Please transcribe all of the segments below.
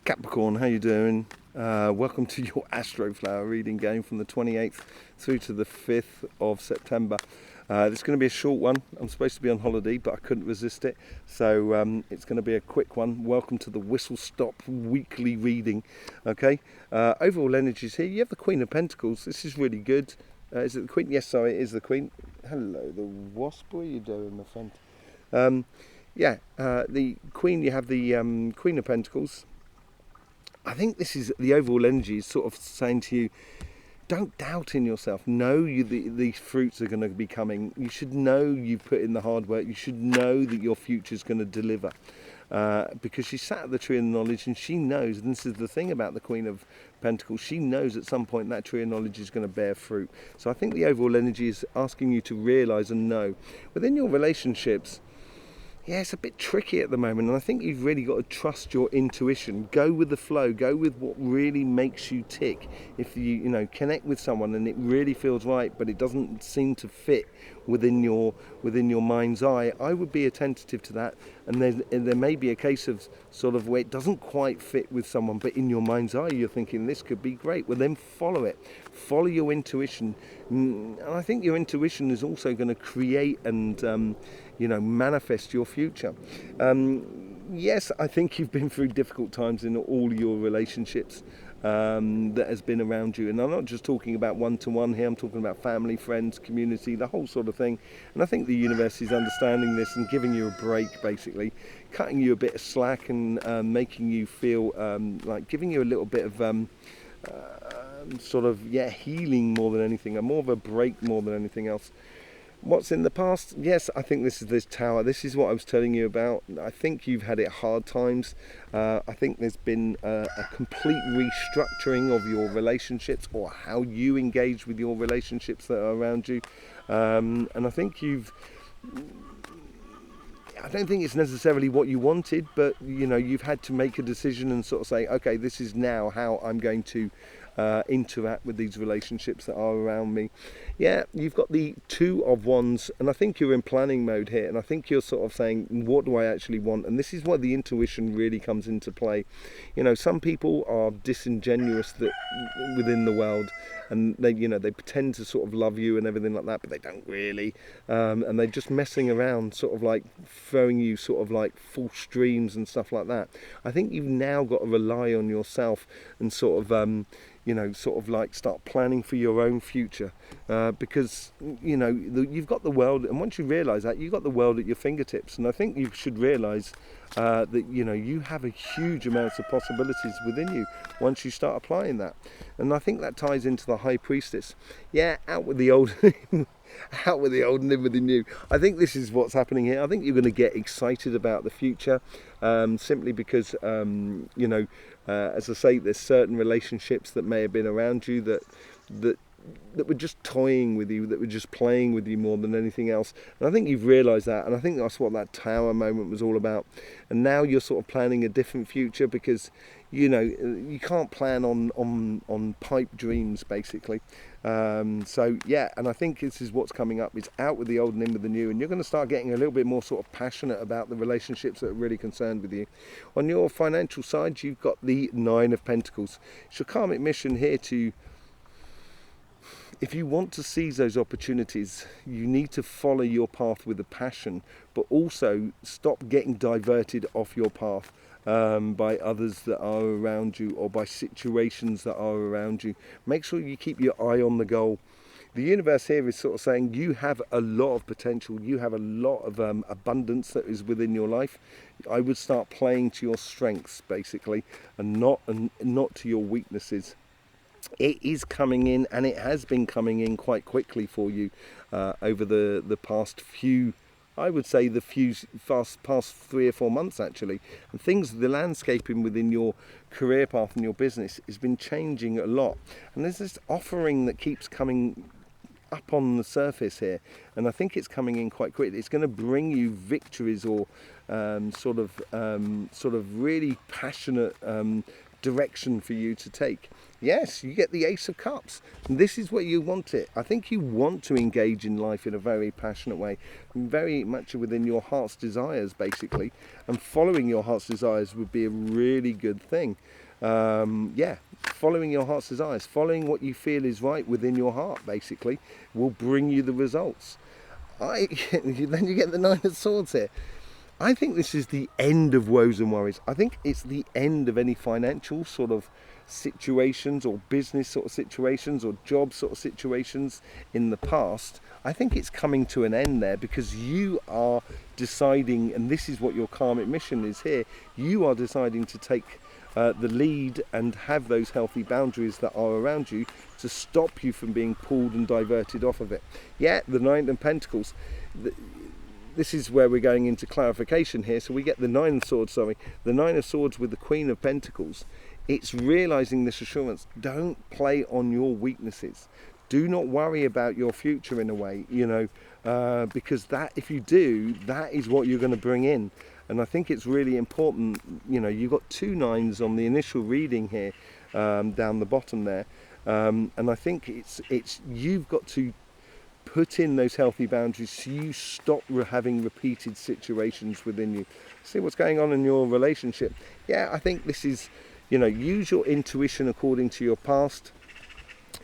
Capricorn, how you doing? Welcome to your Astroflower reading game from the 28th through to the 5th of September. This is going to be a short one. I'm supposed to be on holiday, but I couldn't resist it. So it's going to be a quick one. Welcome to the Whistle Stop weekly reading. Okay. Overall energies here. You have the Queen of Pentacles. This is really good. Is it the Queen? Yes, sorry, it is the Queen. Hello, the Wasp. What are you doing, my friend? The Queen. You have the Queen of Pentacles. I think this is the overall energy is sort of saying to you, don't doubt in yourself. Know these fruits are going to be coming. You should know you've put in the hard work. You should know that your future is going to deliver. Because she sat at the tree of knowledge and she knows, and this is the thing about the Queen of Pentacles, she knows at some point that tree of knowledge is going to bear fruit. So I think the overall energy is asking you to realise and know. Within your relationships, yeah, it's a bit tricky at the moment, and I think you've really got to trust your intuition. Go with the flow. Go with what really makes you tick. If you connect with someone and it really feels right, but it doesn't seem to fit within your mind's eye, I would be attentive to that. And there may be a case of sort of where it doesn't quite fit with someone, but in your mind's eye you're thinking this could be great. Well, then follow it. Follow your intuition, and I think your intuition is also going to create and manifest your future. Yes, I think you've been through difficult times in all your relationships that has been around you, and I'm not just talking about one-to-one here, I'm talking about family, friends, community, the whole sort of thing. And I think the universe is understanding this and giving you a break, basically cutting you a bit of slack and making you feel like giving you a little bit of healing more than anything, more of a break more than anything else. What's in the past? Yes, I think this is this tower. This is what I was telling you about. I think you've had it hard times. I think there's been a complete restructuring of your relationships or how you engage with your relationships that are around you. And I think I don't think it's necessarily what you wanted, but you've had to make a decision and sort of say, okay, this is now how I'm going to interact with these relationships that are around me. Yeah, you've got the Two of Wands, and I think you're in planning mode here, and I think you're sort of saying, what do I actually want? And this is where the intuition really comes into play. Some people are disingenuous within the world, and they pretend to sort of love you and everything like that, but they don't really, and they're just messing around, sort of like throwing you sort of like false dreams and stuff like that. I think you've now got to rely on yourself and sort of start planning for your own future, because you've got the world, and once you realise that, you've got the world at your fingertips. And I think you should realise that you have a huge amount of possibilities within you once you start applying that. And I think that ties into the High Priestess. Yeah, out with the old out with the old and in with the new. I think this is what's happening here. I think you're going to get excited about the future, simply because as I say, there's certain relationships that may have been around you that were just toying with you, that were just playing with you more than anything else. And I think you've realised that, and I think that's what that tower moment was all about. And now you're sort of planning a different future, because you can't plan on pipe dreams, basically. So yeah, and I think this is what's coming up. It's out with the old and in with the new, and you're going to start getting a little bit more sort of passionate about the relationships that are really concerned with you. On your financial side, you've got the Nine of Pentacles. It's your karmic mission here to, if you want to seize those opportunities, you need to follow your path with a passion, but also stop getting diverted off your path by others that are around you or by situations that are around you. Make sure you keep your eye on the goal. The universe here is sort of saying you have a lot of potential, you have a lot of abundance that is within your life. I would start playing to your strengths, basically, and not to your weaknesses. It is coming in, and it has been coming in quite quickly for you over the past few, I would say the past 3 or 4 months actually. And the landscaping within your career path and your business has been changing a lot. And there's this offering that keeps coming up on the surface here, and I think it's coming in quite quickly. It's going to bring you victories, or sort of really passionate direction for you to take. Yes, you get the Ace of Cups. And this is what you want it. I think you want to engage in life in a very passionate way, very much within your heart's desires, basically. And following your heart's desires would be a really good thing. Yeah, following your heart's desires, following what you feel is right within your heart, basically, will bring you the results. Then you get the Nine of Swords here. I think this is the end of woes and worries. I think it's the end of any financial sort of situations, or business sort of situations, or job sort of situations in the past. I think it's coming to an end there, because you are deciding, and this is what your karmic mission is here, you are deciding to take the lead and have those healthy boundaries that are around you to stop you from being pulled and diverted off of it. Yeah, the Nine of Pentacles. This is where we're going into clarification here. So we get the Nine of Swords, the Nine of Swords with the Queen of Pentacles. It's realizing this assurance. Don't play on your weaknesses. Do not worry about your future in a way, because that, if you do, that is what you're going to bring in. And I think it's really important. You've got 2 nines on the initial reading here, down the bottom there, and I think it's you've got to put in those healthy boundaries so you stop having repeated situations within you. See what's going on in your relationship. Yeah, I think this is, use your intuition according to your past.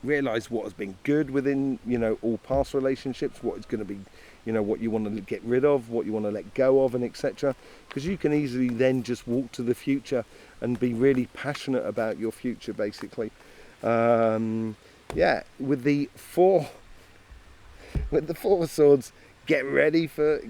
Realize what has been good within, all past relationships, what is going to be, what you want to get rid of, what you want to let go of, and etc. Because you can easily then just walk to the future and be really passionate about your future, basically. Yeah, with the Four of Swords, get ready for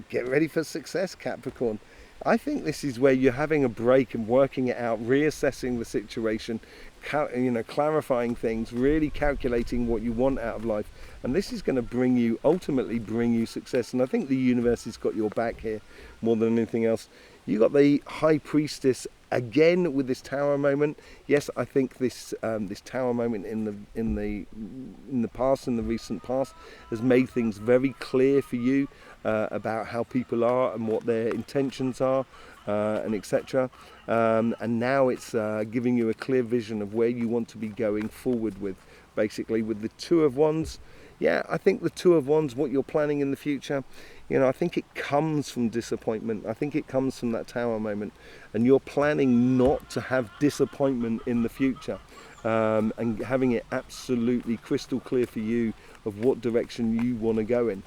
success, Capricorn. I think this is where you're having a break and working it out, reassessing the situation, clarifying things, really calculating what you want out of life. And this is going to ultimately bring you success. And I think the universe has got your back here more than anything else. You got the High Priestess again with this Tower moment. Yes, I think this Tower moment in the past, in the recent past, has made things very clear for you about how people are and what their intentions are, and etc. And now it's giving you a clear vision of where you want to be going forward with, basically, with the Two of Wands. Yeah, I think the Two of Wands, what you're planning in the future, I think it comes from disappointment. I think it comes from that Tower moment. And you're planning not to have disappointment in the future, and having it absolutely crystal clear for you of what direction you want to go in.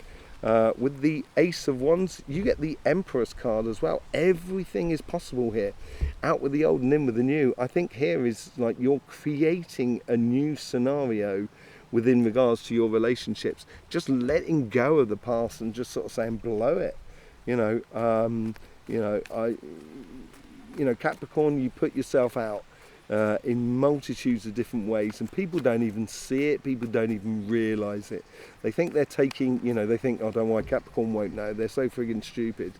With the Ace of Wands, you get the Empress card as well. Everything is possible here. Out with the old and in with the new. I think here is like you're creating a new scenario within regards to your relationships, just letting go of the past and just sort of saying blow it. Capricorn, you put yourself out in multitudes of different ways, and people don't even see it, people don't even realise it. They think they're taking, they think, oh, don't worry, Capricorn won't know, they're so friggin' stupid,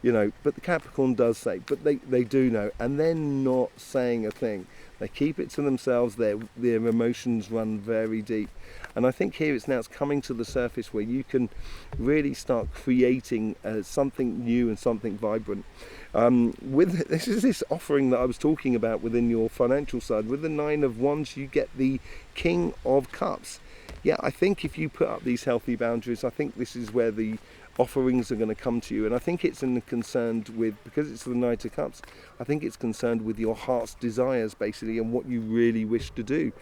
but the Capricorn does say, but they do know, and they're not saying a thing. They keep it to themselves. Their emotions run very deep. And I think here it's coming to the surface where you can really start creating something new and something vibrant. This is this offering that I was talking about within your financial side. With the Nine of Wands, you get the King of Cups. Yeah, I think if you put up these healthy boundaries, I think this is where the offerings are going to come to you. And I think it's concerned with, because it's the Knight of Cups, I think it's concerned with your heart's desires, basically, and what you really wish to do.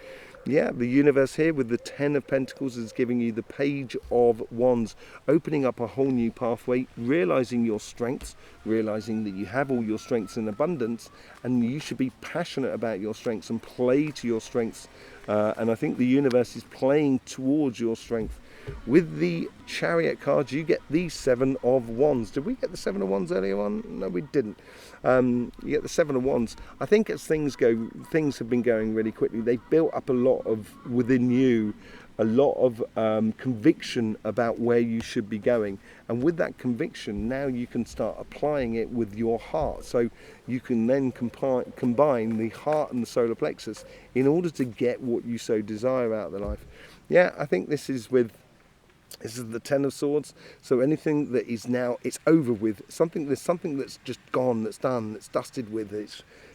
Yeah, the universe here with the Ten of Pentacles is giving you the Page of Wands, opening up a whole new pathway, realizing your strengths, realizing that you have all your strengths in abundance, and you should be passionate about your strengths and play to your strengths. And I think the universe is playing towards your strength. With the Chariot card, you get the Seven of Wands. Did we get the Seven of Wands earlier on? No, we didn't. You get the Seven of Wands. I think as things have been going really quickly. They've built up a lot of, within you, a lot of conviction about where you should be going. And with that conviction, now you can start applying it with your heart. So you can then combine the heart and the solar plexus in order to get what you so desire out of the life. Yeah, I think this is with This is the Ten of Swords. So anything that is now, it's over with. There's something that's just gone, that's done, that's dusted with.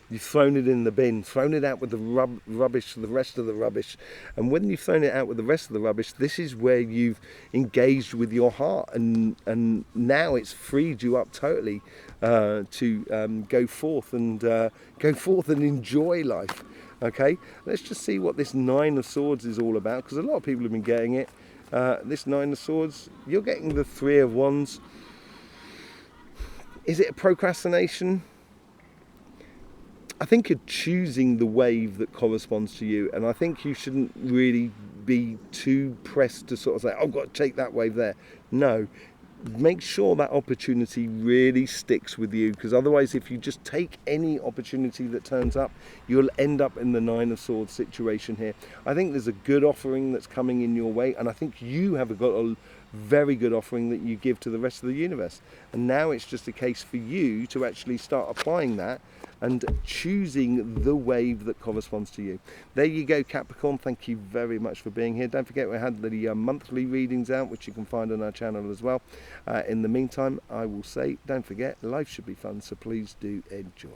You've thrown it in the bin, thrown it out with the rubbish, the rest of the rubbish. And when you've thrown it out with the rest of the rubbish, this is where you've engaged with your heart, and now it's freed you up totally to go forth and enjoy life. Okay, let's just see what this Nine of Swords is all about, because a lot of people have been getting it. This Nine of Swords, you're getting the Three of Wands. Is it a procrastination? I think you're choosing the wave that corresponds to you, and I think you shouldn't really be too pressed to sort of say, oh, I've got to take that wave there. No, make sure that opportunity really sticks with you, because otherwise, if you just take any opportunity that turns up, you'll end up in the Nine of Swords situation here. I think there's a good offering that's coming in your way, and I think you have got a very good offering that you give to the rest of the universe. And now it's just a case for you to actually start applying that and choosing the wave that corresponds to you. There you go, Capricorn. Thank you very much for being here. Don't forget we had the monthly readings out, which you can find on our channel as well. In the meantime, I will say, don't forget, life should be fun, so please do enjoy.